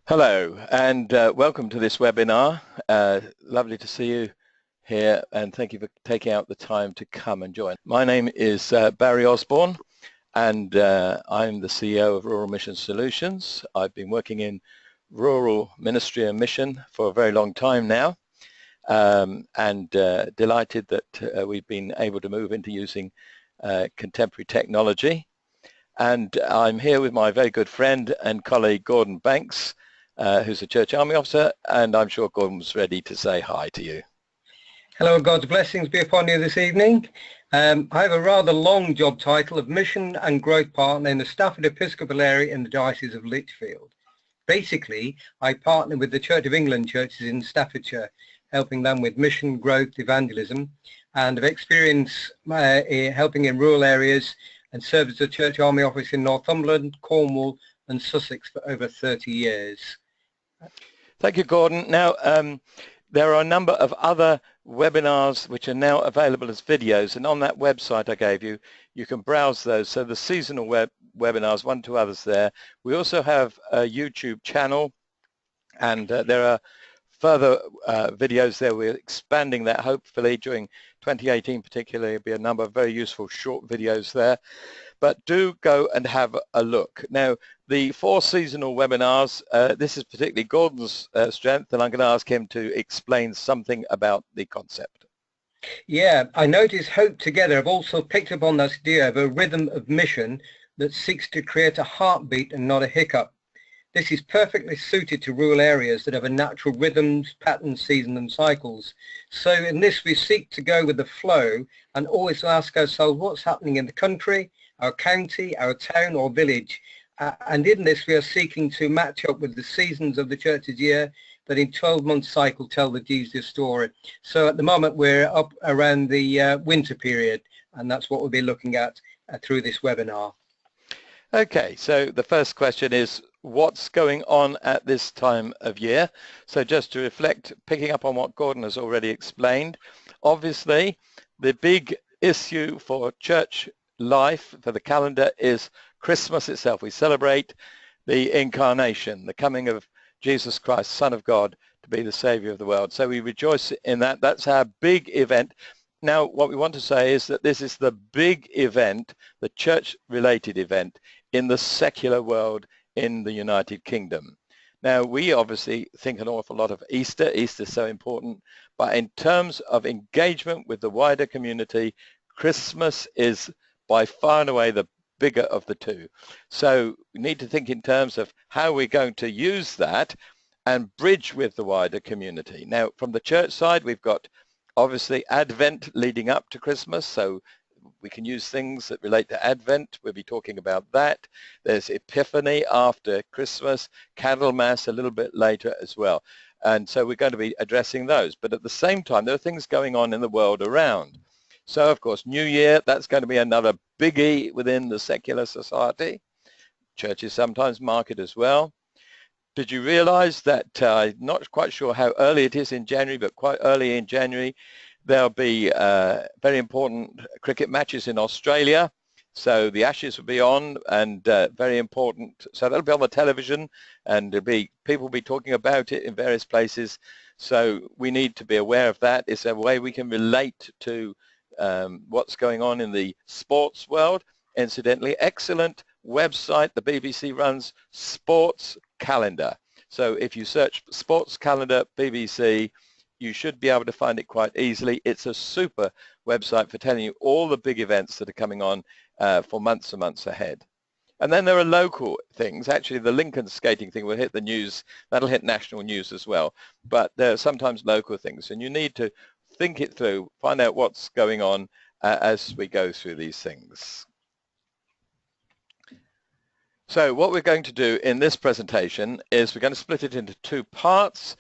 Hello and welcome to this webinar. Lovely to see you here and thank you for taking out the time to come and join. My name is Barry Osborne and I'm the CEO of Rural Mission Solutions. I've been working in rural ministry and mission for a very long time now and delighted that we've been able to move into using contemporary technology. And I'm here with my very good friend and colleague Gordon Banks, who's a Church Army officer, and I'm sure Gordon's ready to say hi to you. Hello, God's blessings be upon you this evening. I have a rather long job title of Mission and Growth Partner in the Stafford Episcopal area in the Diocese of Lichfield. Basically, I partner with the Church of England churches in Staffordshire, helping them with mission, growth, evangelism, and have experience helping in rural areas and served as a Church Army office in Northumberland, Cornwall and Sussex for over 30 years. Thank you, Gordon. Now, there are a number of other webinars which are now available as videos, and on that website I gave you, you can browse those. So the seasonal webinars, 1 to others there. We also have a YouTube channel, and there are further videos there. We're expanding that hopefully during 2018 particularly. There'll be a number of very useful short videos there. But do go and have a look. Now, the 4 seasonal webinars, this is particularly Gordon's strength, and I'm going to ask him to explain something about the concept. Yeah, I notice Hope Together have also picked up on this idea of a rhythm of mission that seeks to create a heartbeat and not a hiccup. This is perfectly suited to rural areas that have a natural rhythms, patterns, seasons and cycles. So in this we seek to go with the flow and always ask ourselves what's happening in the country, our county, our town or village. And in this we are seeking to match up with the seasons of the church's year that in 12-month cycle tell the Jesus story. So at the moment we're up around the winter period, and that's what we'll be looking at through this webinar. Okay, so the first question is, what's going on at this time of year? So just to reflect, picking up on what Gordon has already explained, obviously the big issue for church life, for the calendar, is Christmas itself. We celebrate the incarnation, the coming of Jesus Christ, Son of God, to be the Savior of the world. So we rejoice in that. That's our big event. Now, what we want to say is that this is the big event, the church-related event in the secular world in the United Kingdom. Now, we obviously think an awful lot of Easter. Easter's so important. But in terms of engagement with the wider community, Christmas is by far and away the bigger of the two. So we need to think in terms of how we're going to use that and bridge with the wider community. Now, from the church side, we've got obviously Advent leading up to Christmas, so we can use things that relate to Advent. We'll be talking about that. There's Epiphany after Christmas, Candlemas a little bit later as well. And so we're going to be addressing those. But at the same time, there are things going on in the world around. So, of course, New Year, that's going to be another biggie within the secular society. Churches sometimes mark it as well. Did you realize that, I'm not quite sure how early it is in January, but quite early in January, there'll be very important cricket matches in Australia. So the Ashes will be on, and very important. So that'll be on the television, and people will be talking about it in various places. So we need to be aware of that. It's a way we can relate to what's going on in the sports world. Incidentally, excellent website the BBC runs, Sports Calendar. So if you search Sports Calendar BBC, you should be able to find it quite easily. It's a super website for telling you all the big events that are coming on for months and months ahead. And then there are local things. Actually, the Lincoln skating thing will hit the news. That'll hit national news as well. But there are sometimes local things, and you need to think it through, find out what's going on as we go through these things. So what we're going to do in this presentation is we're going to split it into 2 parts.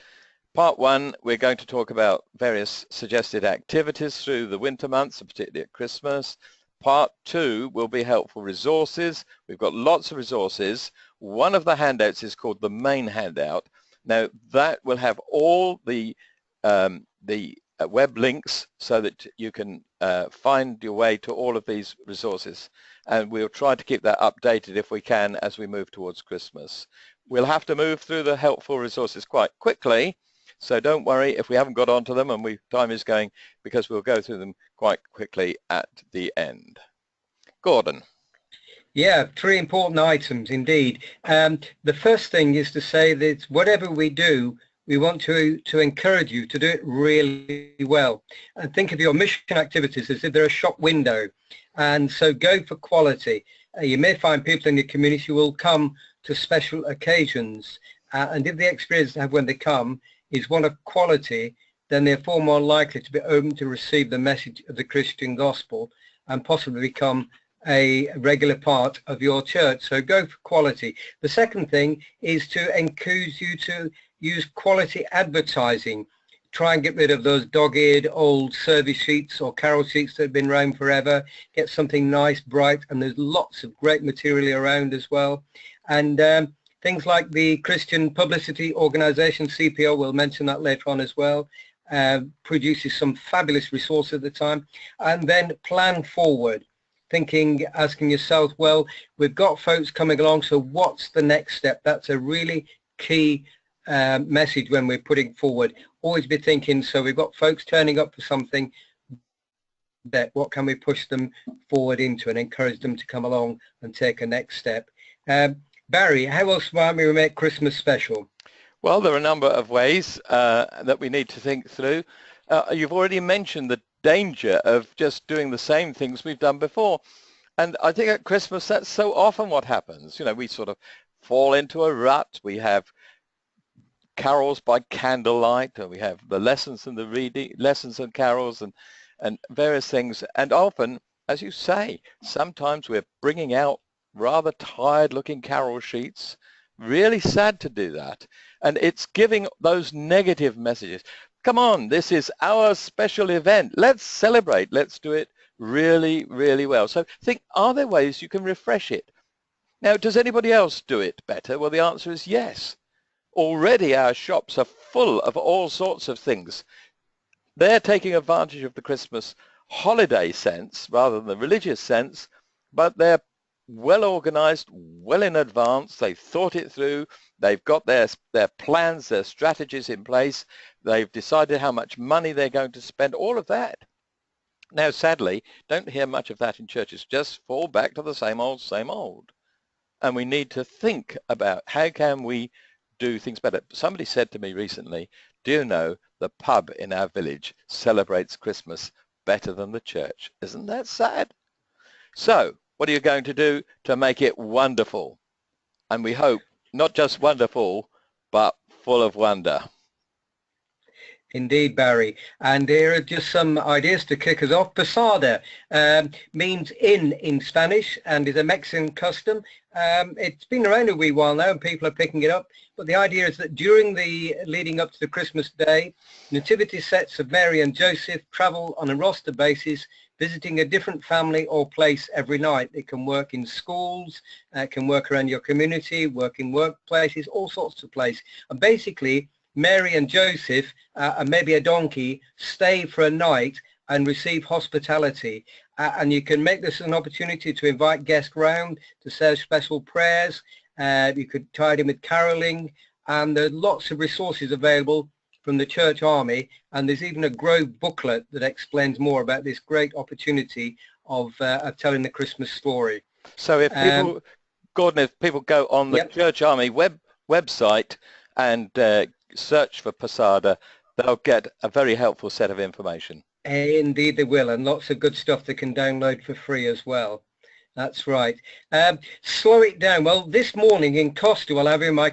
Part 1, we're going to talk about various suggested activities through the winter months, particularly at Christmas. Part 2 will be helpful resources. We've got lots of resources. One of the handouts is called the main handout. Now that will have all the web links so that you can find your way to all of these resources. And we'll try to keep that updated if we can as we move towards Christmas. We'll have to move through the helpful resources quite quickly, so don't worry if we haven't got onto them and time is going, because we'll go through them quite quickly at the end. Gordon. Yeah, three important items indeed. The first thing is to say that whatever we do, we want to encourage you to do it really well. And think of your mission activities as if they're a shop window. And so go for quality. You may find people in your community who will come to special occasions. And if the experience they have when they come is one of quality, then they're far more likely to be open to receive the message of the Christian gospel and possibly become a regular part of your church. So go for quality. The second thing is to encourage you to use quality advertising. Try and get rid of those dog-eared old service sheets or carol sheets that have been around forever. Get something nice, bright, and there's lots of great material around as well. And things like the Christian Publicity Organization, CPO, we'll mention that later on as well, produces some fabulous resources at the time. And then plan forward. Asking yourself, well, we've got folks coming along, so what's the next step? That's a really key message when we're putting forward. Always be thinking, so we've got folks turning up for something, that what can we push them forward into and encourage them to come along and take a next step. Barry, how else might we make Christmas special? Well, there are a number of ways that we need to think through. You've already mentioned the danger of just doing the same things we've done before. And I think at Christmas, that's so often what happens. You know, we sort of fall into a rut. We have carols by candlelight, and we have the lessons and the reading, lessons and carols and various things. And often, as you say, sometimes we're bringing out rather tired looking carol sheets. Really sad to do that. And it's giving those negative messages. Come on, this is our special event. Let's celebrate. Let's do it really, really well. So think, are there ways you can refresh it? Now, does anybody else do it better? Well, the answer is yes. Already our shops are full of all sorts of things. They're taking advantage of the Christmas holiday sense rather than the religious sense, but they're well organized, well in advance. They've thought it through. They've got their plans, their strategies in place. They've decided how much money they're going to spend, all of that. Now, sadly, don't hear much of that in churches. Just fall back to the same old, same old. And we need to think about how can we do things better. Somebody said to me recently, do you know the pub in our village celebrates Christmas better than the church? Isn't that sad? So, what are you going to do to make it wonderful? And we hope not just wonderful, but full of wonder. Indeed, Barry. And here are just some ideas to kick us off. Posada means in Spanish and is a Mexican custom. It's been around a wee while now and people are picking it up. But the idea is that during the leading up to the Christmas day, nativity sets of Mary and Joseph travel on a roster basis, visiting a different family or place every night. It can work in schools, it can work around your community, work in workplaces, all sorts of places. And basically, Mary and Joseph and maybe a donkey stay for a night and receive hospitality. And you can make this an opportunity to invite guests round to say special prayers. You could tie it in with caroling, and there are lots of resources available from the church army, and there's even a Grove booklet that explains more about this great opportunity of telling the Christmas story. So if people, Gordon, if people go on the church army website and search for Posada, they'll get a very helpful set of information. Indeed they will, and lots of good stuff they can download for free as well. That's right. Slow it down. Well, this morning in Costa, while having my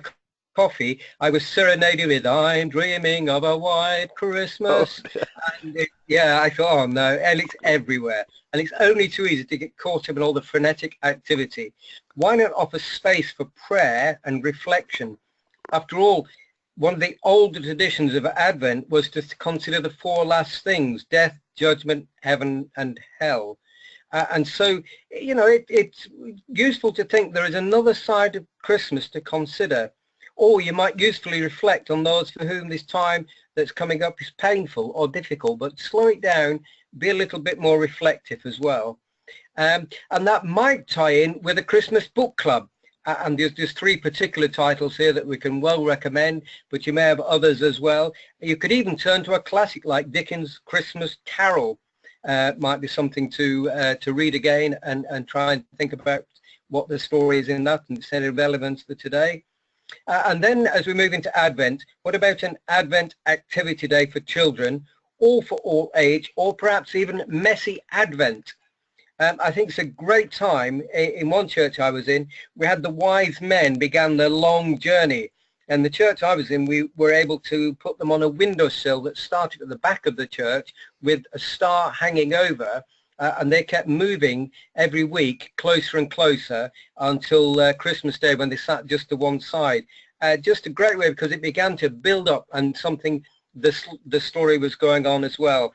coffee, I was serenaded with I'm dreaming of a white Christmas. Oh. And I thought, oh no, and it's everywhere. And it's only too easy to get caught up in all the frenetic activity. Why not offer space for prayer and reflection? After all, one of the older traditions of Advent was to consider the four last things: death, judgment, heaven, and hell. And so, you know, it's useful to think there is another side of Christmas to consider. Or you might usefully reflect on those for whom this time that's coming up is painful or difficult, but slow it down, be a little bit more reflective as well. And that might tie in with a Christmas book club. And there's three particular titles here that we can well recommend, but you may have others as well. You could even turn to a classic like Dickens' Christmas Carol. Might be something to read again and try and think about what the story is in that and its relevance for today. And then as we move into Advent, what about an Advent activity day for children, or for all age, or perhaps even messy Advent? I think it's a great time. In one church I was in, we had the wise men began their long journey. And the church I was in, we were able to put them on a windowsill that started at the back of the church with a star hanging over. And they kept moving every week closer and closer until Christmas Day, when they sat just to one side. Just a great way, because it began to build up and something, the story was going on as well.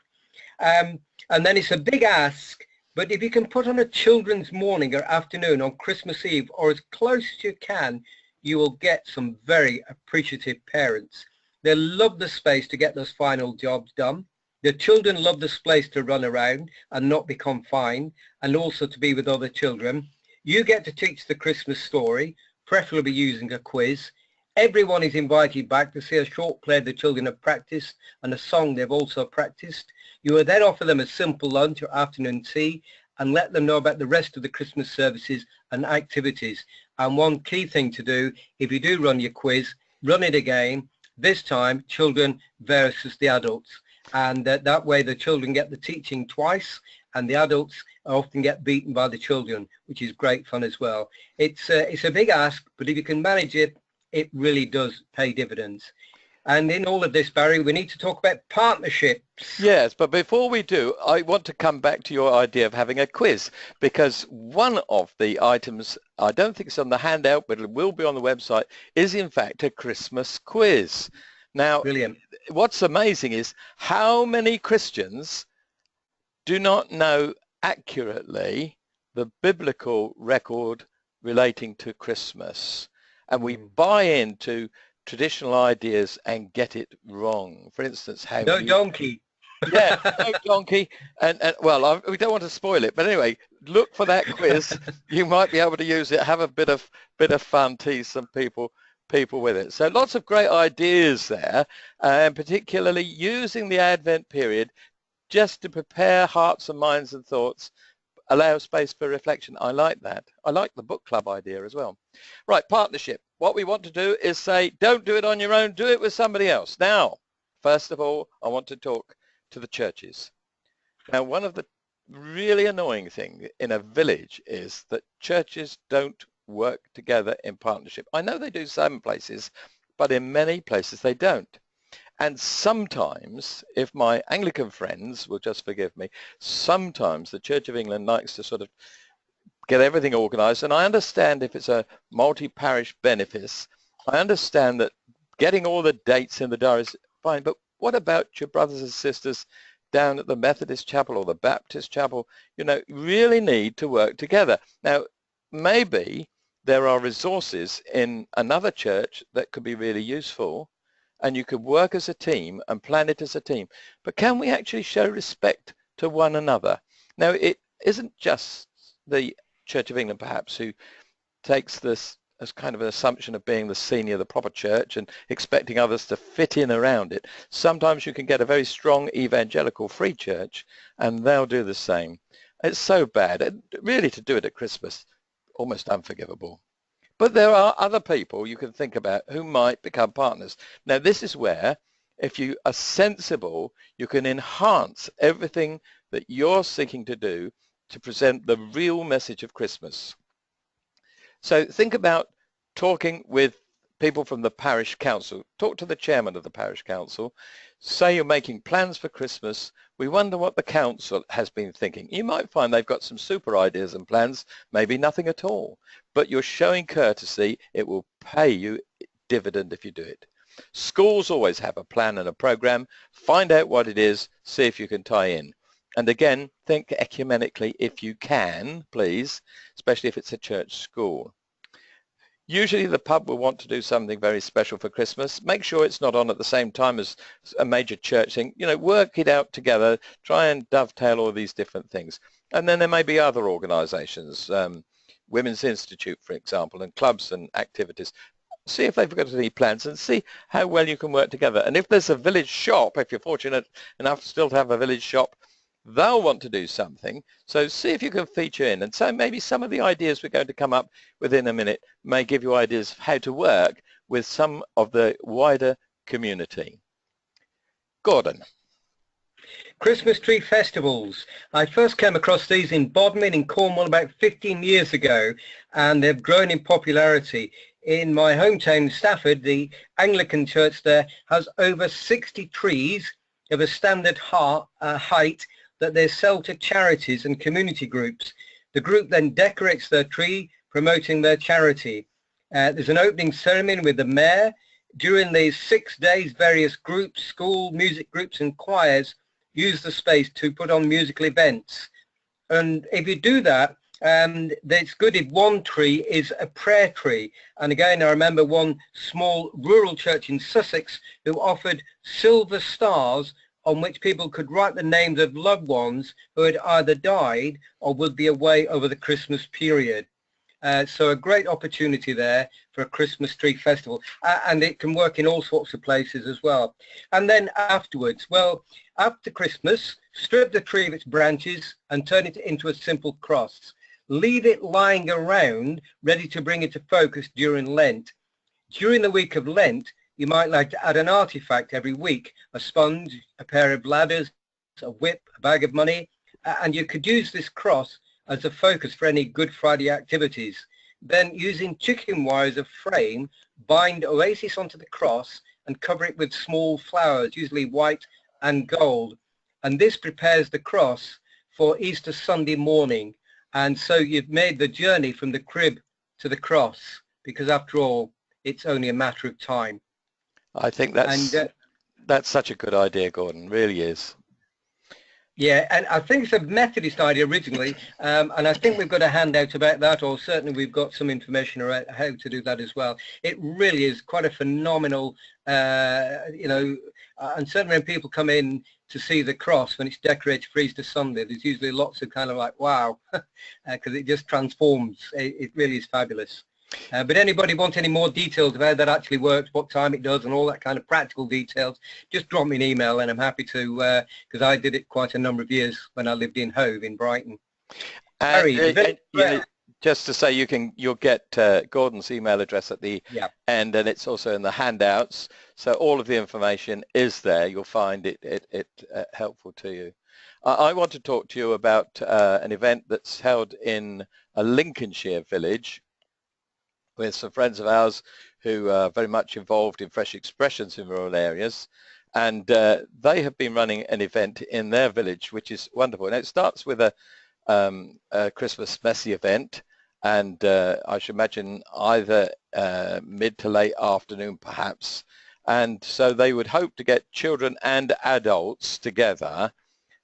And then it's a big ask, but if you can put on a children's morning or afternoon on Christmas Eve, or as close as you can, you will get some very appreciative parents. They love the space to get those final jobs done. The children love the space to run around and not be confined, and also to be with other children. You get to teach the Christmas story, preferably using a quiz. Everyone is invited back to see a short play the children have practiced and a song they've also practiced. You will then offer them a simple lunch or afternoon tea and let them know about the rest of the Christmas services and activities. And one key thing to do, if you do run your quiz, run it again, this time children versus the adults. And that way the children get the teaching twice, and the adults often get beaten by the children, which is great fun as well. It's a big ask, but if you can manage it, it really does pay dividends. And in all of this, Barry, we need to talk about partnerships. Yes, but before we do, I want to come back to your idea of having a quiz, because one of the items, I don't think it's on the handout, but it will be on the website, is in fact a Christmas quiz. Now, brilliant. What's amazing is how many Christians do not know accurately the biblical record relating to Christmas. And we buy into traditional ideas and get it wrong. For instance, how no donkey. Yeah, no donkey. And well, we don't want to spoil it, but anyway, look for that quiz. You might be able to use it. Have a bit of fun, tease some people with it. So lots of great ideas there, and particularly using the Advent period just to prepare hearts and minds and thoughts, allow space for reflection. I like that. I like the book club idea as well. Right, partnership. What we want to do is say, don't do it on your own, do it with somebody else. Now, first of all, I want to talk to the churches. Now, one of the really annoying things in a village is that churches don't work together in partnership. I know they do some places, but in many places they don't. And sometimes, if my Anglican friends will just forgive me, sometimes the Church of England likes to sort of get everything organised. And I understand if it's a multi-parish benefice, I understand that getting all the dates in the diary is fine. But what about your brothers and sisters down at the Methodist chapel or the Baptist chapel? You know, really need to work together. Now, maybe there are resources in another church that could be really useful, and you could work as a team and plan it as a team. But can we actually show respect to one another? Now, it isn't just the Church of England, perhaps, who takes this as kind of an assumption of being the senior, the proper church, and expecting others to fit in around it. Sometimes you can get a very strong evangelical free church, and they'll do the same. It's so bad. And really, to do it at Christmas, almost unforgivable. But there are other people you can think about who might become partners. Now, this is where, if you are sensible, you can enhance everything that you're seeking to do to present the real message of Christmas. So think about talking with people from the parish council. Talk to the chairman of the parish council. Say you're making plans for Christmas. We wonder what the council has been thinking. You might find they've got some super ideas and plans, maybe nothing at all. But you're showing courtesy. It will pay you dividend if you do it. Schools always have a plan and a program. Find out what it is. See if you can tie in. And again, think ecumenically if you can, please, especially if it's a church school. Usually the pub will want to do something very special for Christmas. Make sure it's not on at the same time as a major church thing. You know, work it out together. Try and dovetail all these different things. And then there may be other organisations. Women's Institute, for example, and clubs and activities. See if they've got any plans and see how well you can work together. And if there's a village shop, if you're fortunate enough still to have a village shop, they'll want to do something. So see if you can feature in. And so maybe some of the ideas we're going to come up with in a minute may give you ideas of how to work with some of the wider community. Gordon. Christmas tree festivals. I first came across these in Bodmin in Cornwall about 15 years ago, and they've grown in popularity. In my hometown, Stafford, the Anglican church there has over 60 trees of a standard height that they sell to charities and community groups. The group then decorates their tree, promoting their charity. There's an opening ceremony with the mayor. During these 6 days, various groups, school music groups and choirs use the space to put on musical events. And if you do that, it's good if one tree is a prayer tree. And again, I remember one small rural church in Sussex who offered silver stars on which people could write the names of loved ones who had either died or would be away over the Christmas period. So a great opportunity there for a Christmas tree festival, and it can work in all sorts of places as well. And then afterwards, well, after Christmas, strip the tree of its branches and turn it into a simple cross. Leave it lying around, ready to bring it to focus during Lent. During the week of Lent, you might like to add an artifact every week, a sponge, a pair of ladders, a whip, a bag of money, and you could use this cross as a focus for any Good Friday activities. Then using chicken wire as a frame, bind Oasis onto the cross and cover it with small flowers, usually white and gold. And this prepares the cross for Easter Sunday morning. And so you've made the journey from the crib to the cross, because after all, it's only a matter of time. I think that's such a good idea, Gordon, really is. Yeah, and I think it's a Methodist idea originally, and I think we've got a handout about that, or certainly we've got some information around how to do that as well. It really is quite a phenomenal, and certainly when people come in to see the cross when it's decorated for Easter Sunday, there's usually lots of kind of like, wow, because it just transforms. It really is fabulous. But anybody want any more details of how that actually works, what time it does, and all that kind of practical details, just drop me an email and I'm happy to, because I did it quite a number of years when I lived in Hove in Brighton. Just to say, you'll get Gordon's email address at the end, and it's also in the handouts. So all of the information is there. You'll find it helpful to you. I want to talk to you about an event that's held in a Lincolnshire village with some friends of ours who are very much involved in fresh expressions in rural areas. And they have been running an event in their village, which is wonderful. And it starts with a Christmas messy event. And I should imagine either mid to late afternoon, perhaps. And so they would hope to get children and adults together,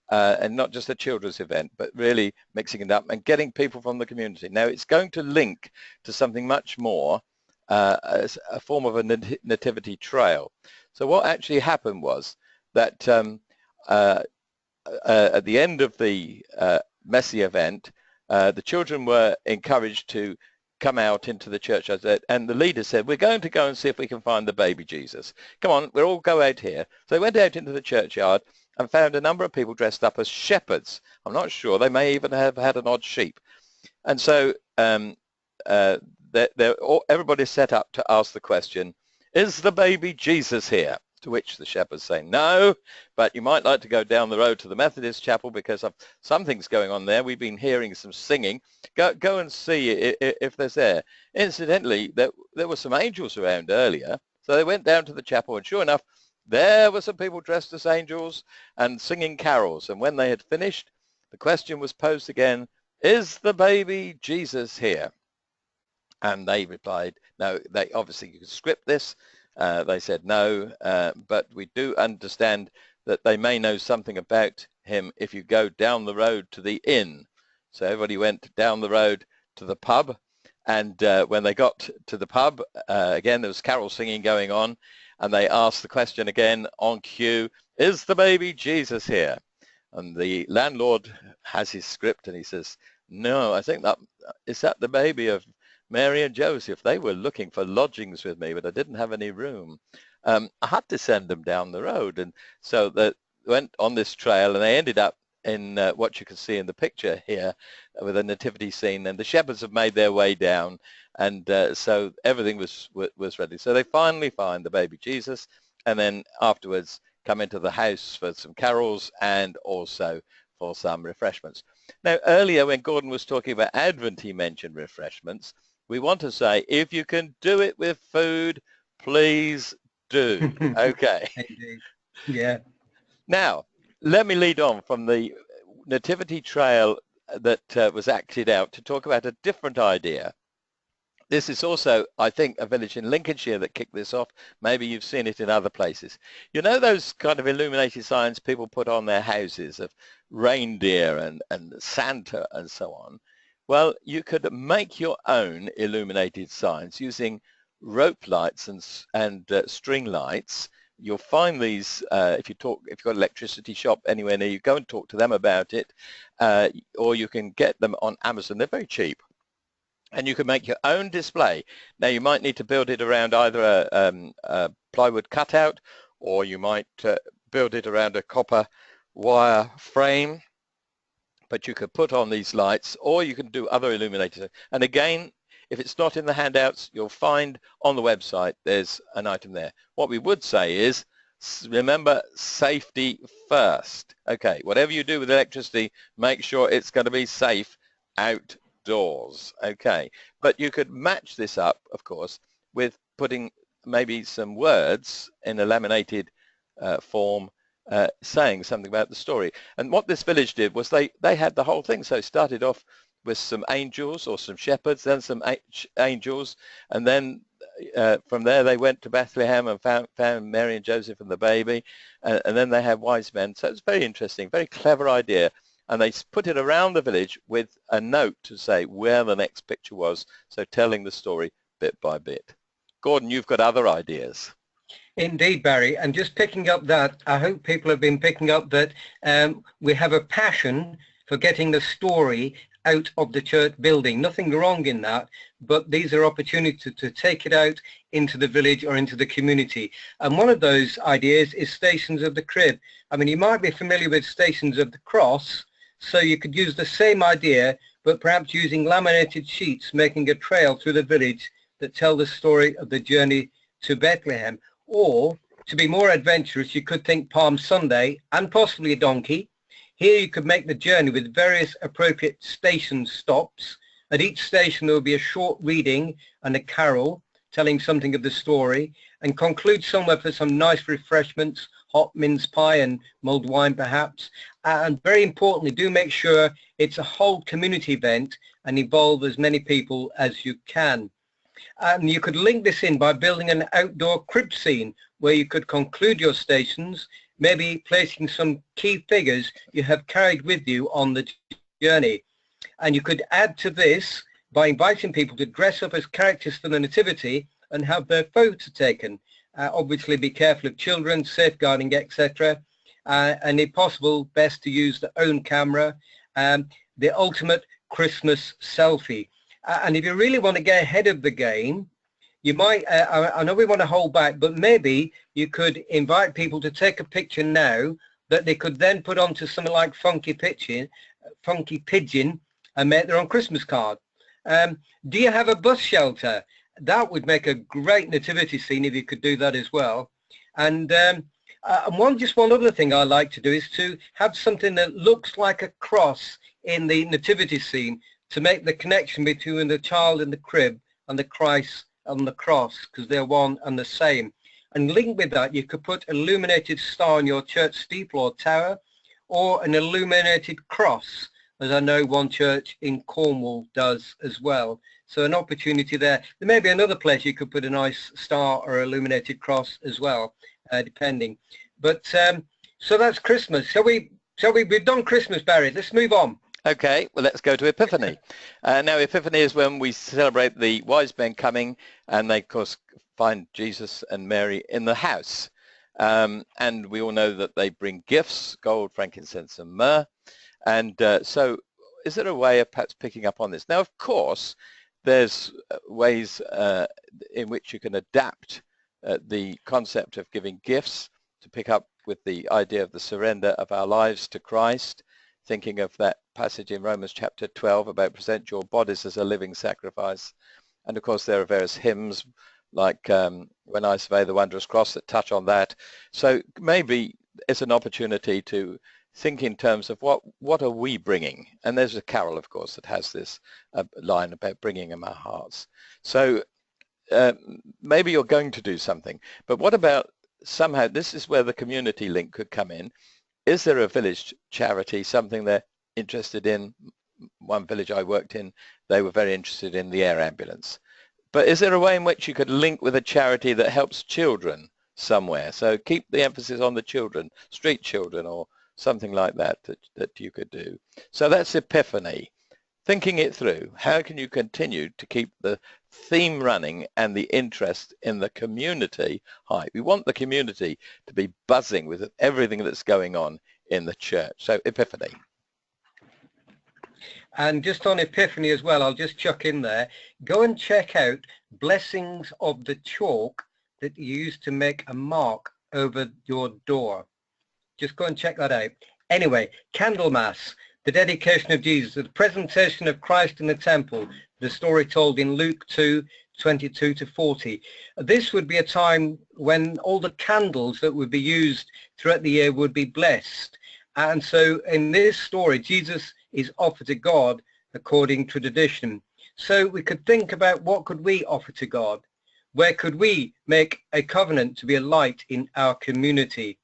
and not just a children's event, but really mixing it up and getting people from the community. Now, it's going to link to something much more, as a form of a nativity trail. So what actually happened was that at the end of the messy event, the children were encouraged to come out into the church, and the leader said, we're going to go and see if we can find the baby Jesus. Come on, we'll all go out here. So they went out into the churchyard and found a number of people dressed up as shepherds. I'm not sure, they may even have had an odd sheep. And so everybody set up to ask the question, is the baby Jesus here? To which the shepherds say, no, but you might like to go down the road to the Methodist chapel because something's going on there. We've been hearing some singing. Go and see if there's there. Incidentally, there were some angels around earlier, so they went down to the chapel, and sure enough, there were some people dressed as angels and singing carols. And when they had finished, the question was posed again, is the baby Jesus here? And they replied, no. They obviously, you could script this. They said no, but we do understand that they may know something about him if you go down the road to the inn. So everybody went down the road to the pub, and when they got to the pub, again, there was carol singing going on, and they asked the question again on cue, is the baby Jesus here? And the landlord has his script, and he says, No, I think that is that the baby of Mary and Joseph. They were looking for lodgings with me, but I didn't have any room. I had to send them down the road, and so they went on this trail, and they ended up in what you can see in the picture here with a nativity scene, and the shepherds have made their way down, and so everything was ready. So they finally find the baby Jesus, and then afterwards come into the house for some carols and also for some refreshments. Now, earlier when Gordon was talking about Advent, he mentioned refreshments. We want to say, if you can do it with food, please do. Okay. Indeed. Yeah. Now, let me lead on from the nativity trail that was acted out to talk about a different idea. This is also, I think, a village in Lincolnshire that kicked this off. Maybe you've seen it in other places. You know those kind of illuminated signs people put on their houses of reindeer and Santa and so on? Well, you could make your own illuminated signs using rope lights and string lights. You'll find these if you've got an electricity shop anywhere near you, go and talk to them about it, or you can get them on Amazon. They're very cheap. And you can make your own display. Now, you might need to build it around either a plywood cutout, or you might build it around a copper wire frame. But you could put on these lights, or you can do other illuminators. And again, if it's not in the handouts, you'll find on the website there's an item there. What we would say is, remember, safety first. Okay, whatever you do with electricity, make sure it's going to be safe outdoors. Okay, but you could match this up, of course, with putting maybe some words in a laminated form saying something about the story. And what this village did was they had the whole thing. So it started off with some angels or some shepherds, then some angels, and then from there they went to Bethlehem and found Mary and Joseph and the baby, and then they had wise men. So it's very interesting, very clever idea. And they put it around the village with a note to say where the next picture was, so telling the story bit by bit. Gordon, you've got other ideas. Indeed, Barry, and just picking up that, I hope people have been picking up that we have a passion for getting the story out of the church building. Nothing wrong in that, but these are opportunities to take it out into the village or into the community. And one of those ideas is Stations of the Crib. I mean, you might be familiar with Stations of the Cross, so you could use the same idea, but perhaps using laminated sheets, making a trail through the village that tell the story of the journey to Bethlehem. Or, to be more adventurous, you could think Palm Sunday and possibly a donkey. Here you could make the journey with various appropriate station stops. At each station there will be a short reading and a carol telling something of the story, and conclude somewhere for some nice refreshments, hot mince pie and mulled wine perhaps. And very importantly, do make sure it's a whole community event and involve as many people as you can. And you could link this in by building an outdoor crib scene where you could conclude your stations, maybe placing some key figures you have carried with you on the journey. And you could add to this by inviting people to dress up as characters for the nativity and have their photo taken. Obviously be careful of children, safeguarding, etc. And if possible, best to use their own camera. The ultimate Christmas selfie. And if you really want to get ahead of the game, you might, I know we want to hold back, but maybe you could invite people to take a picture now that they could then put onto something like Funky Pigeon and make their own Christmas card. Do you have a bus shelter? That would make a great nativity scene if you could do that as well. And one other thing I like to do is to have something that looks like a cross in the nativity scene, to make the connection between the child in the crib and the Christ on the cross, because they're one and the same. And linked with that, you could put an illuminated star on your church steeple or tower, or an illuminated cross, as I know one church in Cornwall does as well. So an opportunity there. There may be another place you could put a nice star or illuminated cross as well, depending. But so that's Christmas. We've done Christmas, Barry. Let's move on. Okay, well, let's go to Epiphany. Now, Epiphany is when we celebrate the wise men coming, and they, of course, find Jesus and Mary in the house. And we all know that they bring gifts, gold, frankincense, and myrrh. And so is there a way of perhaps picking up on this? Now, of course, there's ways in which you can adapt the concept of giving gifts to pick up with the idea of the surrender of our lives to Christ, thinking of that passage in Romans chapter 12 about present your bodies as a living sacrifice. And of course, there are various hymns like When I Survey the Wondrous Cross that touch on that. So maybe it's an opportunity to think in terms of what are we bringing? And there's a carol, of course, that has this line about bringing in our hearts. So maybe you're going to do something, but what about somehow, this is where the community link could come in. Is there a village charity, something they're interested in? One village I worked in, they were very interested in the air ambulance. But is there a way in which you could link with a charity that helps children somewhere? So keep the emphasis on the children, street children or something like that you could do. So that's Epiphany. Thinking it through, how can you continue to keep the theme running and the interest in the community high? We want the community to be buzzing with everything that's going on in the church. So Epiphany. And just on Epiphany as well, I'll just chuck in there, go and check out Blessings of the Chalk that you use to make a mark over your door. Just go and check that out. Anyway, Candlemas, the dedication of Jesus, the presentation of Christ in the temple, the story told in Luke 2:22 to 40. This would be a time when all the candles that would be used throughout the year would be blessed. And so in this story, Jesus is offered to God according to tradition. So we could think about what could we offer to God? Where could we make a covenant to be a light in our community?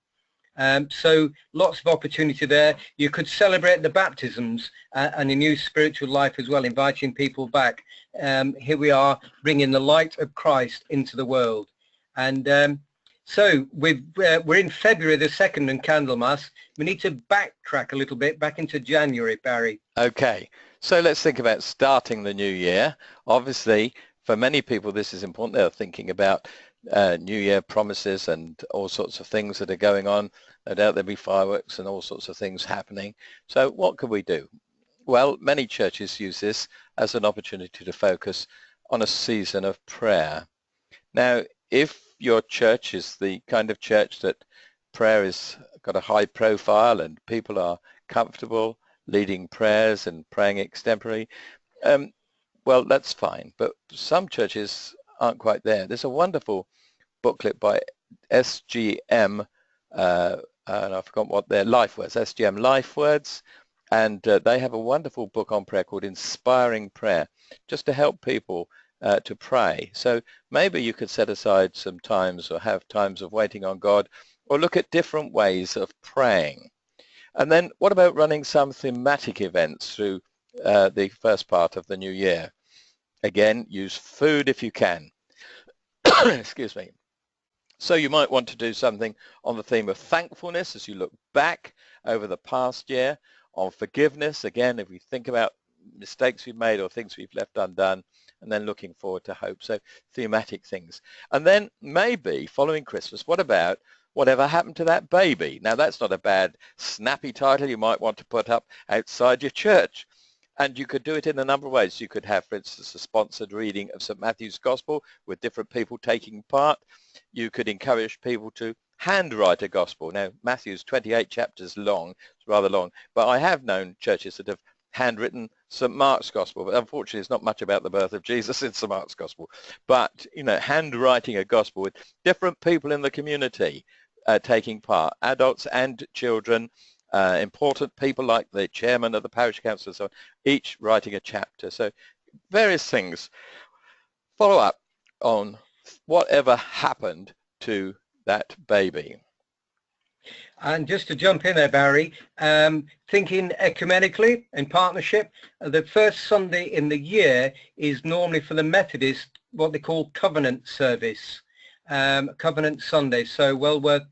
So lots of opportunity there. You could celebrate the baptisms and a new spiritual life as well, inviting people back. Here we are bringing the light of Christ into the world. And so we're in February the 2nd in Candlemas. We need to backtrack a little bit back into January, Barry. Okay, so let's think about starting the new year. Obviously, for many people, this is important. They're thinking about New Year promises and all sorts of things that are going on. No doubt there'll be fireworks and all sorts of things happening. So what can we do? Well, many churches use this as an opportunity to focus on a season of prayer. Now, if your church is the kind of church that prayer has got a high profile and people are comfortable leading prayers and praying extemporary, well, that's fine. But some churches aren't quite there. There's a wonderful booklet by SGM, and I forgot what their life words, SGM Life Words, and they have a wonderful book on prayer called Inspiring Prayer, just to help people to pray. So maybe you could set aside some times or have times of waiting on God, or look at different ways of praying. And then what about running some thematic events through the first part of the new year? Again, use food if you can. Excuse me. So you might want to do something on the theme of thankfulness as you look back over the past year, on forgiveness, again, if we think about mistakes we've made or things we've left undone, and then looking forward to hope. So thematic things. And then maybe following Christmas, what about whatever happened to that baby? Now that's not a bad snappy title you might want to put up outside your church. And you could do it in a number of ways. You could have, for instance, a sponsored reading of St. Matthew's Gospel with different people taking part. You could encourage people to handwrite a gospel. Now, Matthew's 28 chapters long. It's rather long. But I have known churches that have handwritten St. Mark's Gospel. But unfortunately, it's not much about the birth of Jesus in St. Mark's Gospel. But, you know, handwriting a gospel with different people in the community taking part, adults and children, important people like the chairman of the parish council and so on, each writing a chapter. So various things. Follow up on whatever happened to that baby. And just to jump in there, Barry, thinking ecumenically in partnership, the first Sunday in the year is normally for the Methodists what they call covenant service. Covenant Sunday, so well worth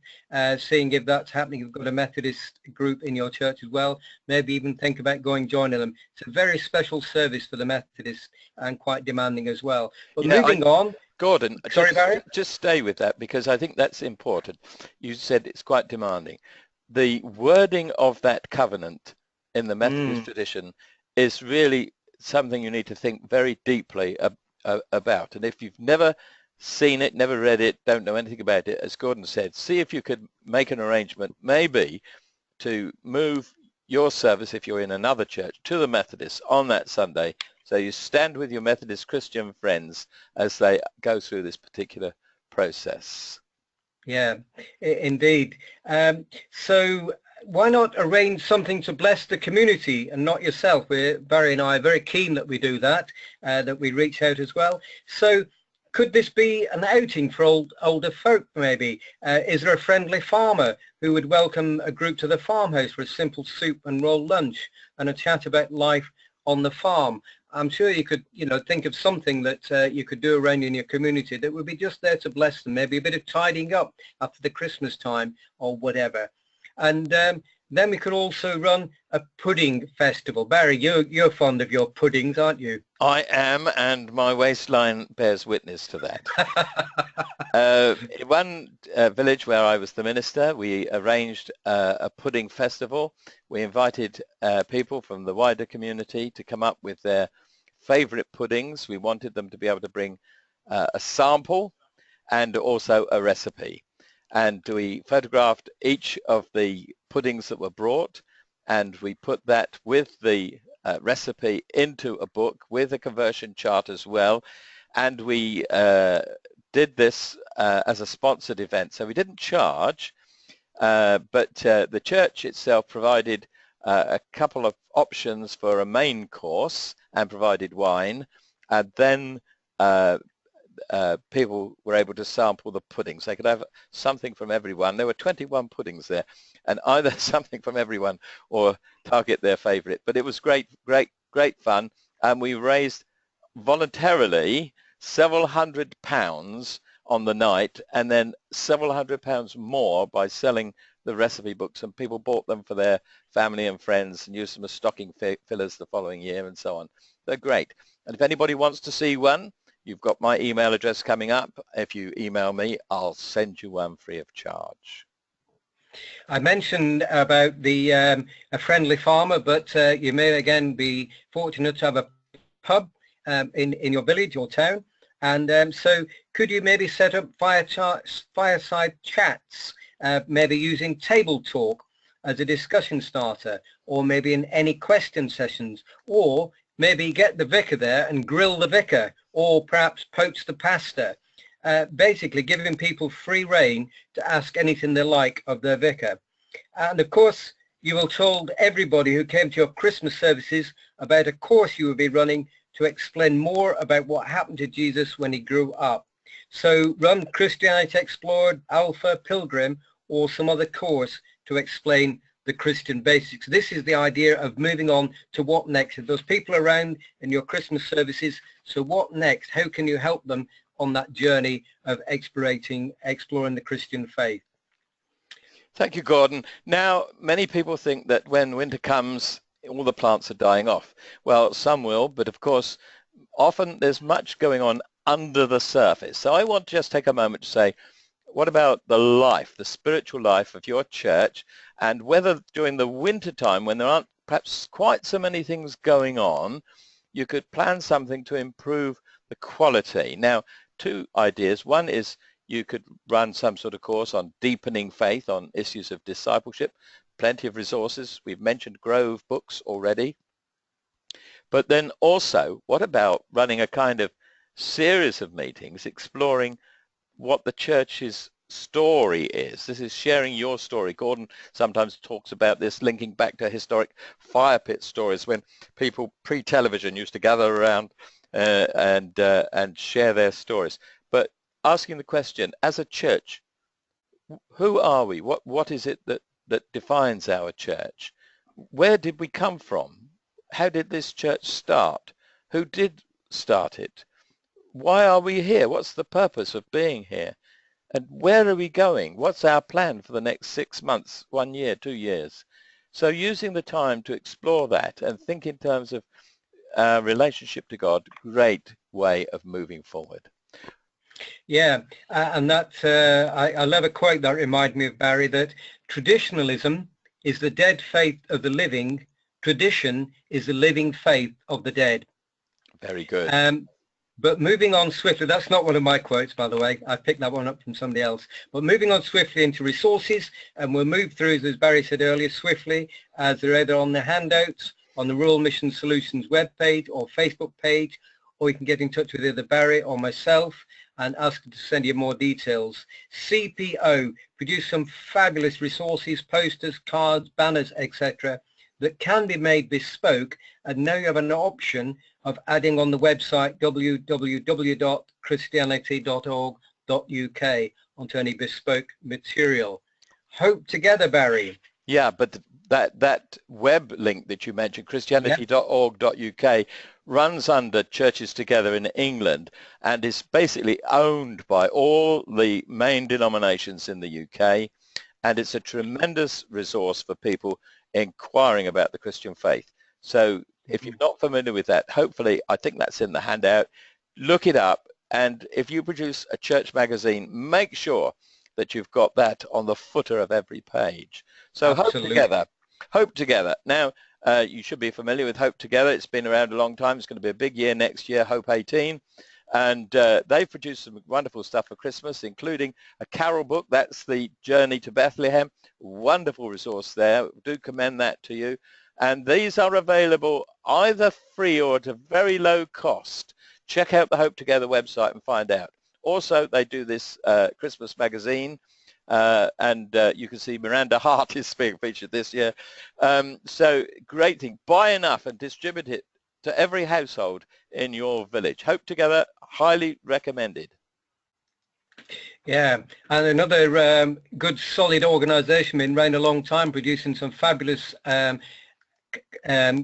seeing if that's happening. You've got a Methodist group in your church as well, maybe even think about joining them. It's a very special service for the Methodists and quite demanding as well. But yeah, moving on, Gordon, sorry, Barry? Just stay with that because I think that's important. You said it's quite demanding. The wording of that covenant in the Methodist tradition is really something you need to think very deeply about. And if you've never seen it, never read it, don't know anything about it, as Gordon said, see if you could make an arrangement maybe to move your service, if you're in another church, to the Methodists on that Sunday. So you stand with your Methodist Christian friends as they go through this particular process. Yeah, indeed. So why not arrange something to bless the community and not yourself? Barry and I are very keen that we do that, that we reach out as well. So could this be an outing for older folk maybe? Is there a friendly farmer who would welcome a group to the farmhouse for a simple soup and roll lunch and a chat about life on the farm? I'm sure you could, think of something that you could do around in your community that would be just there to bless them, maybe a bit of tidying up after the Christmas time or whatever. And then we could also run a pudding festival. Barry, you're fond of your puddings, aren't you? I am, and my waistline bears witness to that. In one village where I was the minister, we arranged a pudding festival. We invited people from the wider community to come up with their favourite puddings. We wanted them to be able to bring a sample and also a recipe. And we photographed each of the puddings that were brought, and we put that with the recipe into a book with a conversion chart as well. And we did this as a sponsored event. So we didn't charge, but the church itself provided a couple of options for a main course and provided wine, and then people were able to sample the puddings. They could have something from everyone. There were 21 puddings there, and either something from everyone or target their favorite. But it was great fun, and we raised voluntarily several £100s on the night, and then several £100 more by selling the recipe books, and people bought them for their family and friends and used them as stocking fillers the following year and so on. They're great. And if anybody wants to see one, you've got my email address coming up. If you email me, I'll send you one free of charge. I mentioned about the a friendly farmer, but you may again be fortunate to have a pub in your village or town. And so could you maybe set up fireside chats, maybe using table talk as a discussion starter, or maybe in any question sessions, or maybe get the vicar there and grill the vicar, or perhaps poach the pastor, basically giving people free rein to ask anything they like of their vicar. And of course, you will told everybody who came to your Christmas services about a course you will be running to explain more about what happened to Jesus when he grew up. So run Christianity Explored, Alpha, Pilgrim, or some other course to explain the Christian basics. This is the idea of moving on to what next. If there's people around in your Christmas services, so what next? How can you help them on that journey of exploring the Christian faith? Thank you, Gordon. Now, many people think that when winter comes, all the plants are dying off. Well, some will, but of course, often there's much going on under the surface. So I want to just take a moment to say, what about the life, the spiritual life of your church, and whether during the winter time, when there aren't perhaps quite so many things going on, you could plan something to improve the quality. Now, two ideas. One is you could run some sort of course on deepening faith, on issues of discipleship. Plenty of resources. We've mentioned Grove books already. But then also, what about running a kind of series of meetings exploring what the church's story is? This is sharing your story. Gordon sometimes talks about this, linking back to historic fire pit stories when people pre-television used to gather around and share their stories. But asking the question, as a church, who are we? What is it that defines our church? Where did we come from? How did this church start? Who did start it? Why are we here? What's the purpose of being here? And where are we going? What's our plan for the next 6 months, 1 year, 2 years? So using the time to explore that and think in terms of our relationship to God, great way of moving forward. Yeah, and that I love a quote that reminded me of, Barry, that traditionalism is the dead faith of the living tradition is the living faith of the dead. Very good. But moving on swiftly, that's not one of my quotes, by the way. I picked that one up from somebody else. But moving on swiftly into resources, and we'll move through, as Barry said earlier, swiftly, as they're either on the handouts, on the Rural Mission Solutions webpage or Facebook page, or you can get in touch with either Barry or myself and ask them to send you more details. CPO produce some fabulous resources, posters, cards, banners, etc., that can be made bespoke, and now you have an option of adding on the website www.christianity.org.uk onto any bespoke material. Hope together, Barry. Yeah, but that web link that you mentioned, christianity.org.uk, runs under Churches Together in England and is basically owned by all the main denominations in the UK, and it's a tremendous resource for people inquiring about the Christian faith. So if you're not familiar with that, hopefully, I think that's in the handout. Look it up, and if you produce a church magazine, make sure that you've got that on the footer of every page. So Absolutely. Hope Together. Now, you should be familiar with Hope Together. It's been around a long time. It's going to be a big year next year, Hope 18. And they've produced some wonderful stuff for Christmas, including a carol book. That's the Journey to Bethlehem. Wonderful resource there. Do commend that to you. And these are available either free or at a very low cost. Check out the Hope Together website and find out. Also, they do this Christmas magazine, and you can see Miranda Hart is being featured this year. So great thing. Buy enough and distribute it to every household in your village. Hope Together, highly recommended. Yeah, and another good solid organisation, been around a long time, producing some fabulous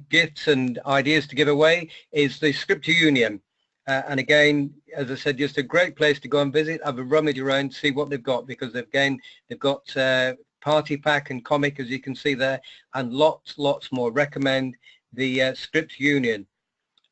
gifts and ideas to give away, is the Scripture Union. And again, as I said, just a great place to go and visit, have a rummage around, see what they've got, because they've got party pack and comic, as you can see there, and lots more. Recommend the Scripture Union.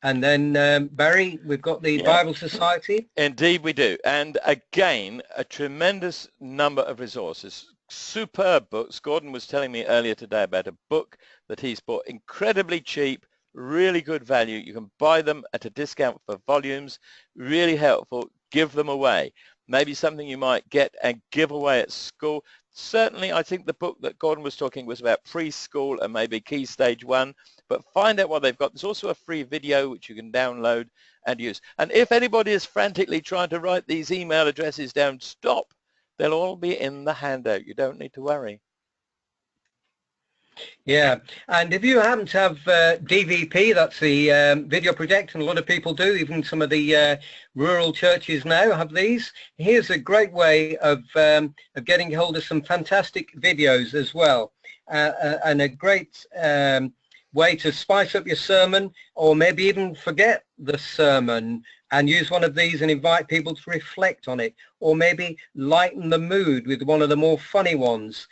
And then, Barry, we've got the Bible Society. Indeed we do. And again, a tremendous number of resources. Superb books. Gordon was telling me earlier today about a book that he's bought, incredibly cheap, really good value. You can buy them at a discount for volumes. Really helpful. Give them away. Maybe something you might get and give away at school. Certainly, I think the book that Gordon was talking was about preschool and maybe Key Stage 1, but find out what they've got. There's also a free video which you can download and use. And if anybody is frantically trying to write these email addresses down, stop. They'll all be in the handout. You don't need to worry. Yeah, and if you happen to have DVP, that's the video projector, and a lot of people do, even some of the rural churches now have these. Here's a great way of getting hold of some fantastic videos as well, and a great way to spice up your sermon, or maybe even forget the sermon and use one of these and invite people to reflect on it, or maybe lighten the mood with one of the more funny ones,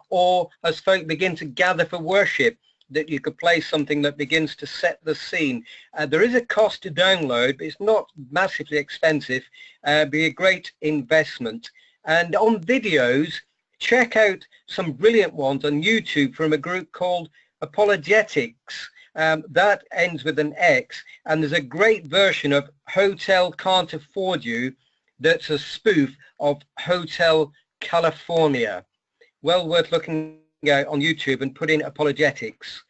or as folk begin to gather for worship, that you could play something that begins to set the scene. There is a cost to download, but it's not massively expensive. Be a great investment. And on videos, check out some brilliant ones on YouTube from a group called Apologetics. That ends with an X, and there's a great version of Hotel Can't Afford You that's a spoof of Hotel California. Well worth looking out on YouTube and put in Apologetics.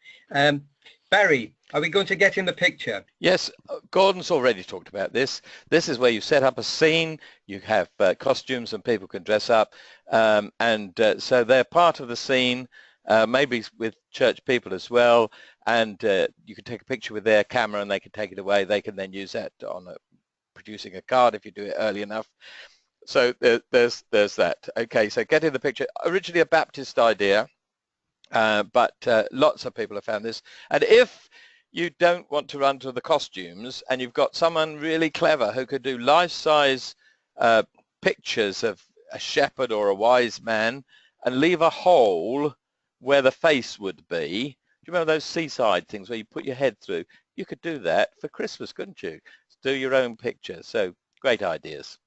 Barry, are we going to get in the picture? Yes, Gordon's already talked about this. This is where you set up a scene, you have costumes and people can dress up, so they're part of the scene. Maybe with church people as well, and you can take a picture with their camera and they can take it away. They can then use that on producing a card if you do it early enough. So there's that. Okay, so get in the picture. Originally a Baptist idea, but lots of people have found this. And if you don't want to run to the costumes and you've got someone really clever who could do life-size pictures of a shepherd or a wise man and leave a hole where the face would be. Do you remember those seaside things where you put your head through? You could do that for Christmas, couldn't you? Do your own picture. So great ideas.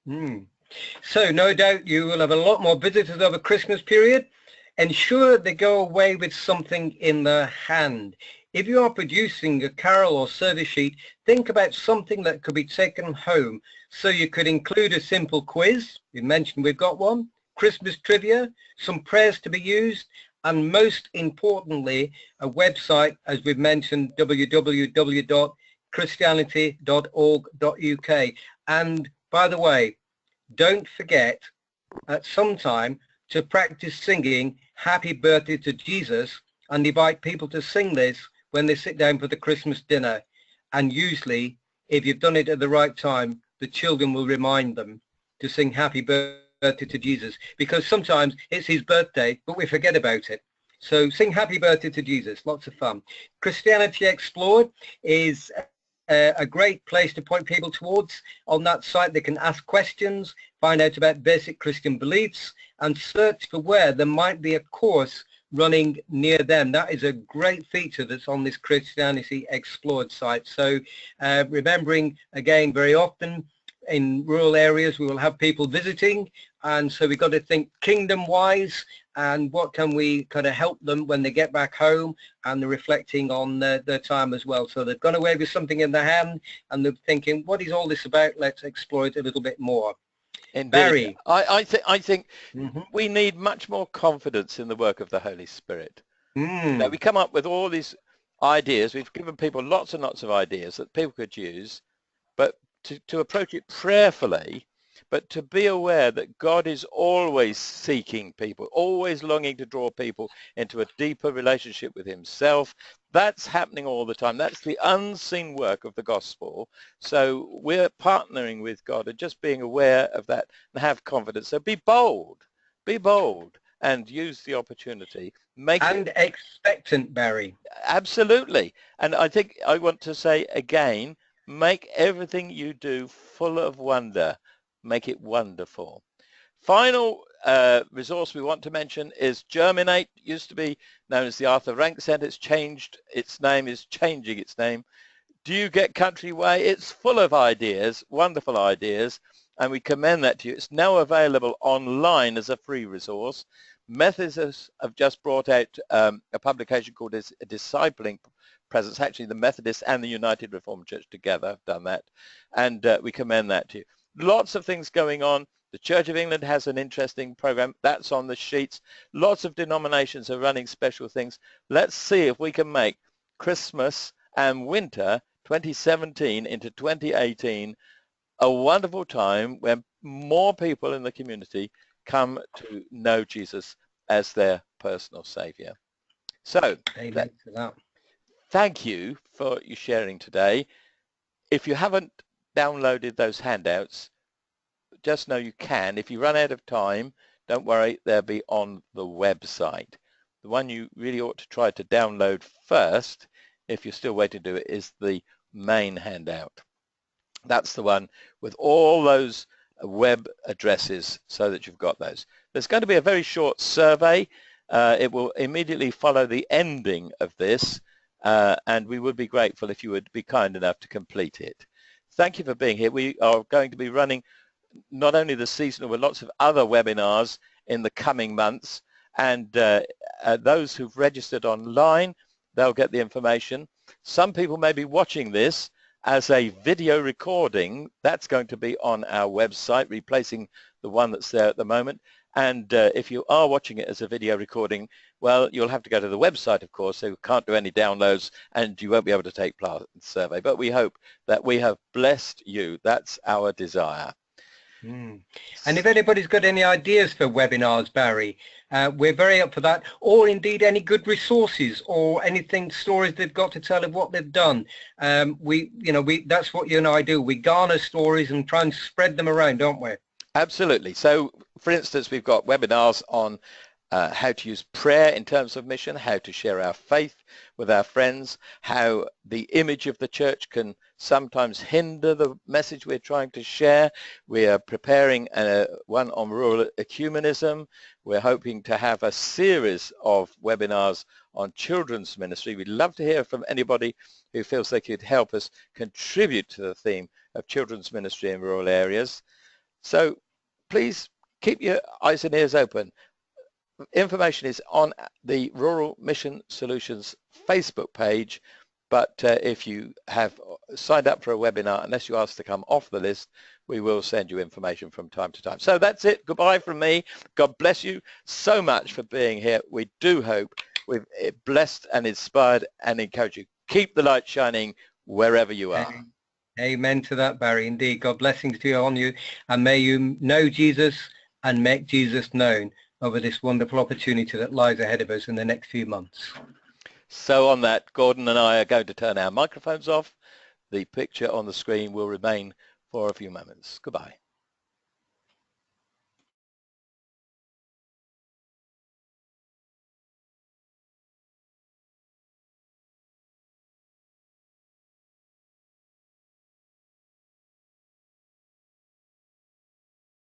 So no doubt you will have a lot more visitors over Christmas period. Ensure they go away with something in their hand. If you are producing a carol or service sheet, think about something that could be taken home. So you could include a simple quiz. You mentioned we've got one. Christmas trivia, some prayers to be used, and most importantly, a website, as we've mentioned, www.christianity.org.uk. And by the way, don't forget at some time to practice singing Happy Birthday to Jesus and invite people to sing this when they sit down for the Christmas dinner. And usually, if you've done it at the right time, the children will remind them to sing Happy Birthday to Jesus, because sometimes it's his birthday, but we forget about it. So sing Happy Birthday to Jesus, lots of fun. Christianity Explored is a great place to point people towards. On that site they can ask questions, find out about basic Christian beliefs, and search for where there might be a course running near them. That is a great feature that's on this Christianity Explored site. So remembering, again, very often in rural areas we will have people visiting, and so we've got to think kingdom wise and what can we kind of help them when they get back home, and they're reflecting on their time as well. So they've gone away with something in their hand and they're thinking, what is all this about? Let's explore it a little bit more. Indeed. Barry. I think we need much more confidence in the work of the Holy Spirit. Now, we come up with all these ideas. We've given people lots and lots of ideas that people could use, but to approach it prayerfully, but to be aware that God is always seeking people, always longing to draw people into a deeper relationship with himself. That's happening all the time. That's the unseen work of the gospel. So we're partnering with God and just being aware of that and have confidence. So be bold and use the opportunity. Expectant, Barry. Absolutely. And I think I want to say again, make everything you do full of wonder. Make it wonderful. Final resource we want to mention is Germinate. It used to be known as the Arthur Rank Centre. It's changed its name, is changing its name. Do you get Country Way? It's full of ideas, wonderful ideas, and we commend that to you. It's now available online as a free resource. Methodists have just brought out a publication called a Discipling Presence. Actually, the Methodists and the United Reformed Church together have done that, and we commend that to you. Lots of things going on. The Church of England has an interesting program. That's on the sheets. Lots of denominations are running special things. Let's see if we can make Christmas and winter 2017 into 2018 a wonderful time when more people in the community come to know Jesus as their personal Saviour. So, amen to that. Thank you for your sharing today. If you haven't downloaded those handouts, just know you can. If you run out of time, don't worry, they'll be on the website. The one you really ought to try to download first, if you're still waiting to do it, is the main handout. That's the one with all those web addresses so that you've got those. There's going to be a very short survey. It will immediately follow the ending of this, and we would be grateful if you would be kind enough to complete it. Thank you for being here. We are going to be running not only the seasonal, but lots of other webinars in the coming months. And those who've registered online, they'll get the information. Some people may be watching this as a video recording. That's going to be on our website, replacing the one that's there at the moment. And if you are watching it as a video recording, well, you'll have to go to the website, of course, so you can't do any downloads and you won't be able to take part in the survey. But we hope that we have blessed you. That's our desire. And if anybody's got any ideas for webinars, Barry, we're very up for that, or indeed any good resources or anything, stories they've got to tell of what they've done. That's what you and I do. We garner stories and try and spread them around, don't we? Absolutely. So, for instance, we've got webinars on how to use prayer in terms of mission, how to share our faith with our friends, how the image of the church can sometimes hinder the message we're trying to share. We are preparing one on rural ecumenism. We're hoping to have a series of webinars on children's ministry. We'd love to hear from anybody who feels they could help us contribute to the theme of children's ministry in rural areas. So please keep your eyes and ears open. information is on the Rural Mission Solutions Facebook page, but if you have signed up for a webinar, unless you ask to come off the list, we will send you information from time to time. So that's it. Goodbye from me. God bless you so much for being here. We do hope we've blessed and inspired and encouraged you. Keep the light shining wherever you are. Amen to that, Barry. Indeed, God blessings to you on you, and may you know Jesus and make Jesus known over this wonderful opportunity that lies ahead of us in the next few months. So on that, Gordon and I are going to turn our microphones off. The picture on the screen will remain for a few moments. Goodbye.